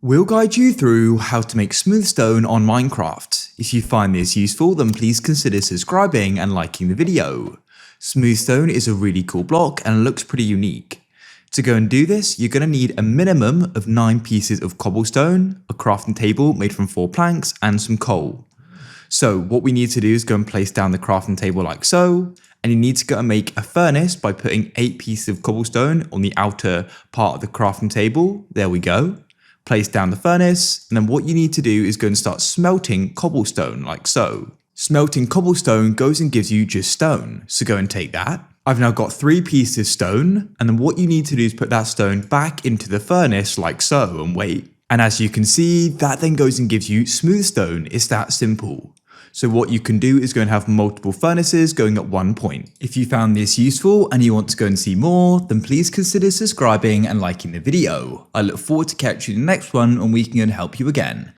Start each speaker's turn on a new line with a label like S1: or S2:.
S1: We'll guide you through how to make smooth stone on Minecraft. If you find this useful, then please consider subscribing and liking the video. Smooth stone is a really cool block and looks pretty unique. To go and do this, you're going to need a minimum of 9 pieces of cobblestone, a crafting table made from 4 planks, and some coal. So what we need to do is go and place down the crafting table like so, and you need to go and make a furnace by putting 8 pieces of cobblestone on the outer part of the crafting table. There we go. Place down the furnace, and then what you need to do is go and start smelting cobblestone like so. Smelting cobblestone goes and gives you just stone, so go and take that. I've now got 3 pieces of stone, and then what you need to do is put that stone back into the furnace like so and wait. And as you can see, that then goes and gives you smooth stone. It's that simple. So what you can do is go and have multiple furnaces going at one point. If you found this useful and you want to go and see more, then please consider subscribing and liking the video. I look forward to catching you in the next one and we can go and help you again.